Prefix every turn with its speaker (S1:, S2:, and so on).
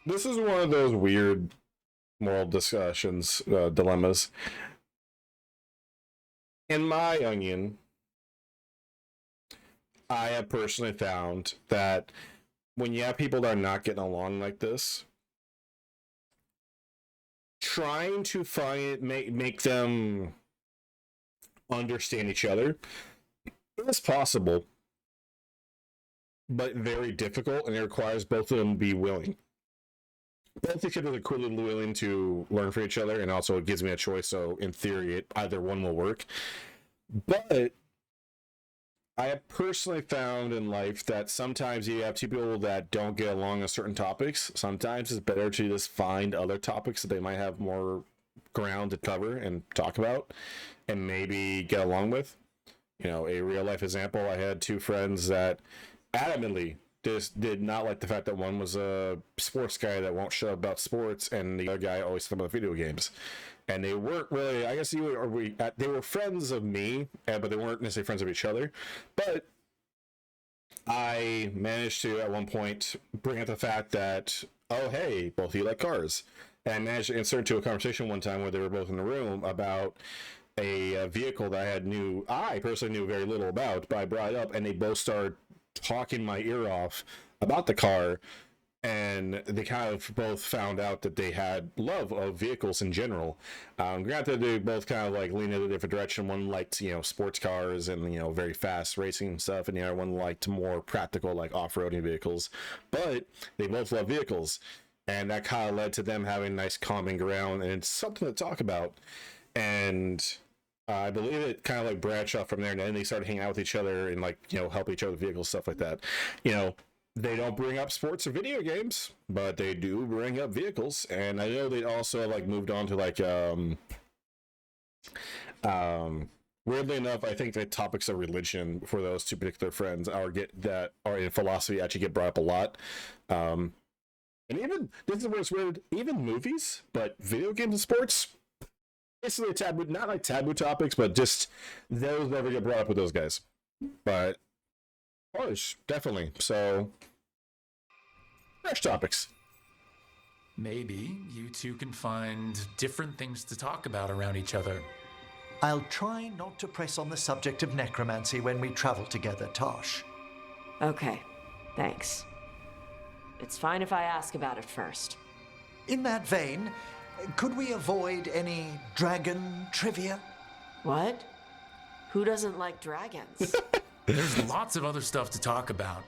S1: this is one of those weird moral discussions, dilemmas. In my onion, I have personally found that when you have people that are not getting along like this, trying to make them understand each other is possible, but very difficult, and it requires both of them to be willing. Both each other are clearly willing to learn from each other, and also it gives me a choice. So in theory, either one will work. But I have personally found in life that sometimes you have two people that don't get along on certain topics. Sometimes it's better to just find other topics that they might have more ground to cover and talk about, and maybe get along with. You know, a real life example, I had two friends that adamantly just did not like the fact that one was a sports guy that won't shut up about sports, and the other guy always talked about video games. And they weren't really, I guess they were friends of me, but they weren't necessarily friends of each other. But I managed to, at one point, bring up the fact that, oh, hey, both of you like cars. And I managed to insert into a conversation one time where they were both in the room about a vehicle that I personally knew very little about, but I brought it up, and they both started talking my ear off about the car, and they kind of both found out that they had love of vehicles in general. Granted, they both kind of like leaned in a different direction. One liked, sports cars and, very fast racing and stuff, and the other one liked more practical, like off-roading vehicles. But they both love vehicles, and that kind of led to them having nice common ground, and it's something to talk about. And I believe it kind of like branched off from there, and then they started hanging out with each other and help each other with vehicles, stuff like that. They don't bring up sports or video games, but they do bring up vehicles. And I know they also moved on to weirdly enough, I think the topics of religion for those two particular friends are in philosophy actually get brought up a lot. And even this is where it's weird, even movies, but video games and sports, basically taboo, not like taboo topics, but just those never get brought up with those guys. But Polish, definitely. So fresh topics.
S2: Maybe you two can find different things to talk about around each other.
S3: I'll try not to press on the subject of necromancy when we travel together, Tosh.
S4: Okay, thanks. It's fine if I ask about it first.
S3: In that vein, could we avoid any dragon trivia?
S4: What? Who doesn't like dragons?
S2: There's lots of other stuff to talk about.